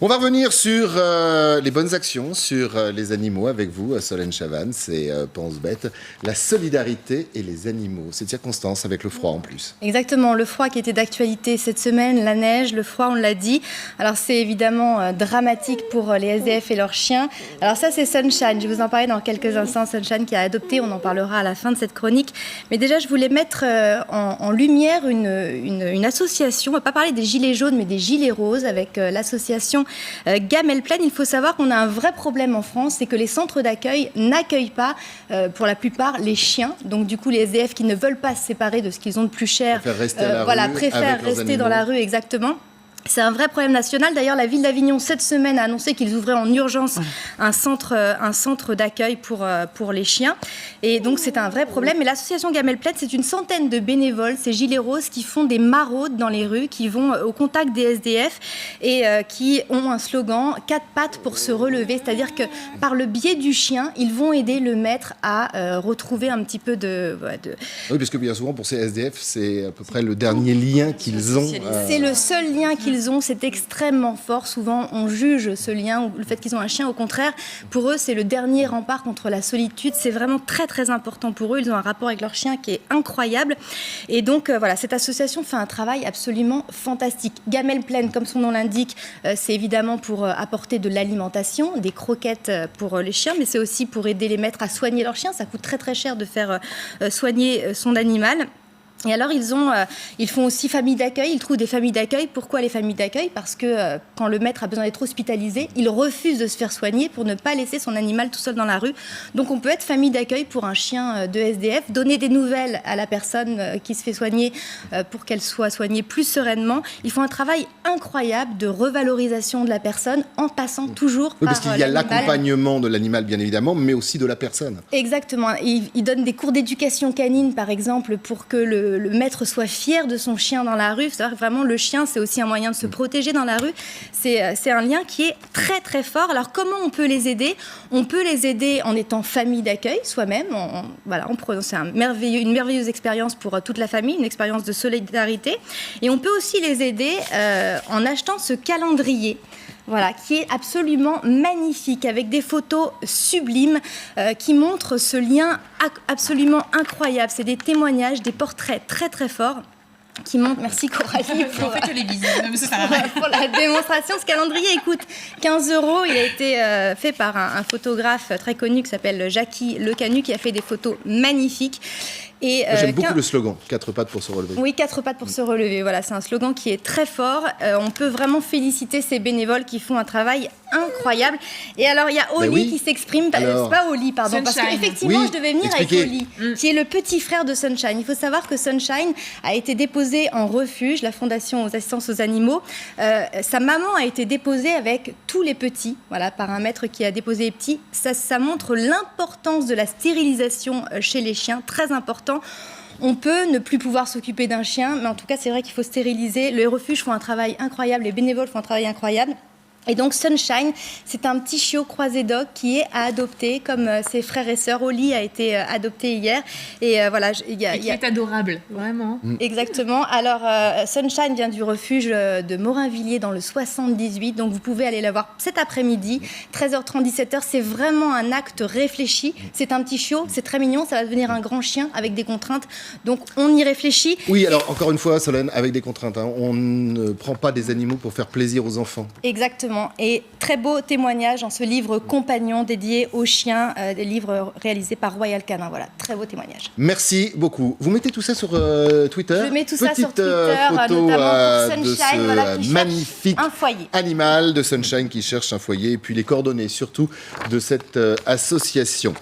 On va revenir sur les bonnes actions, sur les animaux avec vous, Solène Chavannes, c'est Pense Bête, la solidarité et les animaux. Cette circonstance avec le froid en plus. Exactement, le froid qui était d'actualité cette semaine, la neige, le froid, on l'a dit. Alors c'est évidemment dramatique pour les SDF et leurs chiens. Alors ça c'est Sunshine, je vais vous en parler dans quelques instants. Sunshine qui a adopté, on en parlera à la fin de cette chronique. Mais déjà je voulais mettre en lumière une association, on ne va pas parler des gilets jaunes mais des gilets roses avec l'association Gamelle Plaine. Il faut savoir qu'on a un vrai problème en France, c'est que les centres d'accueil n'accueillent pas pour la plupart les chiens. Donc du coup les SDF qui ne veulent pas se séparer de ce qu'ils ont de plus cher préfèrent rester dans la rue, exactement. C'est un vrai problème national. D'ailleurs, la ville d'Avignon, cette semaine, a annoncé qu'ils ouvraient en urgence un centre d'accueil pour les chiens. Et donc, c'est un vrai problème. Et l'association Gamelle Plaine, c'est une centaine de bénévoles, ces gilets roses, qui font des maraudes dans les rues, qui vont au contact des SDF et qui ont un slogan « 4 pattes pour se relever ». C'est-à-dire que par le biais du chien, ils vont aider le maître à retrouver un petit peu de... Oui, parce que bien souvent, pour ces SDF, c'est à peu près le dernier lien qu'ils ont. C'est le seul lien qu'ils ont, c'est extrêmement fort. Souvent, on juge ce lien, ou le fait qu'ils ont un chien. Au contraire, pour eux, c'est le dernier rempart contre la solitude. C'est vraiment très, très important pour eux. Ils ont un rapport avec leur chien qui est incroyable. Et donc, voilà, cette association fait un travail absolument fantastique. Gamelle Plaine, comme son nom l'indique, c'est évidemment pour apporter de l'alimentation, des croquettes pour les chiens, mais c'est aussi pour aider les maîtres à soigner leur chien. Ça coûte très, très cher de faire soigner son animal. Et alors, ils font aussi famille d'accueil, ils trouvent des familles d'accueil. Pourquoi les familles d'accueil ? Parce que quand le maître a besoin d'être hospitalisé, il refuse de se faire soigner pour ne pas laisser son animal tout seul dans la rue. Donc on peut être famille d'accueil pour un chien de SDF, donner des nouvelles à la personne qui se fait soigner pour qu'elle soit soignée plus sereinement. Ils font un travail incroyable de revalorisation de la personne en passant toujours par parce qu'il y a l'accompagnement de l'animal, bien évidemment, mais aussi de la personne. Exactement. Ils donnent des cours d'éducation canine, par exemple, pour que le maître soit fier de son chien dans la rue. C'est-à-dire vraiment, le chien, c'est aussi un moyen de se protéger dans la rue. C'est un lien qui est très, très fort. Alors, comment on peut les aider ? On peut les aider en étant famille d'accueil, soi-même. C'est une merveilleuse expérience pour toute la famille, une expérience de solidarité. Et on peut aussi les aider en achetant ce calendrier. Voilà, qui est absolument magnifique, avec des photos sublimes qui montrent ce lien absolument incroyable. C'est des témoignages, des portraits très très forts qui montrent, merci Coralie pour la démonstration. Ce calendrier coûte 15 €. Il a été fait par un photographe très connu qui s'appelle Jackie Lecanu, qui a fait des photos magnifiques. J'aime beaucoup le slogan, 4 pattes pour se relever. Oui, 4 pattes pour se relever. Voilà, c'est un slogan qui est très fort. On peut vraiment féliciter ces bénévoles qui font un travail incroyable. Et alors, il y a Oli qui s'exprime. C'est pas Oli, pardon. Sunshine. Parce qu'effectivement, je devais venir avec Oli, qui est le petit frère de Sunshine. Il faut savoir que Sunshine a été déposé en refuge, la Fondation aux assistances aux animaux. Sa maman a été déposée avec tous les petits, voilà, par un maître qui a déposé les petits. Ça montre l'importance de la stérilisation chez les chiens, très important. On peut ne plus pouvoir s'occuper d'un chien, mais en tout cas, c'est vrai qu'il faut stériliser. Les refuges font un travail incroyable, les bénévoles font un travail incroyable. Et donc Sunshine, c'est un petit chiot croisé dog qui est à adopter, comme ses frères et sœurs. Oli a été adopté hier. Et voilà, qui est adorable, vraiment. Exactement. Alors, Sunshine vient du refuge de Morinvilliers dans le 78. Donc, vous pouvez aller la voir cet après-midi, 13h30, 17h. C'est vraiment un acte réfléchi. C'est un petit chiot, c'est très mignon. Ça va devenir un grand chien avec des contraintes. Donc, on y réfléchit. Oui, alors, encore une fois, Solène, avec des contraintes. On ne prend pas des animaux pour faire plaisir aux enfants. Exactement. Et très beau témoignage dans ce livre Compagnon dédié aux chiens, des livres réalisés par Royal Canin. Voilà, très beau témoignage. Merci beaucoup. Vous mettez tout ça sur Twitter ? Je mets tout ça sur Twitter, photo notamment pour Sunshine, de ce magnifique un foyer. Animal de Sunshine qui cherche un foyer, et puis les coordonnées surtout de cette association.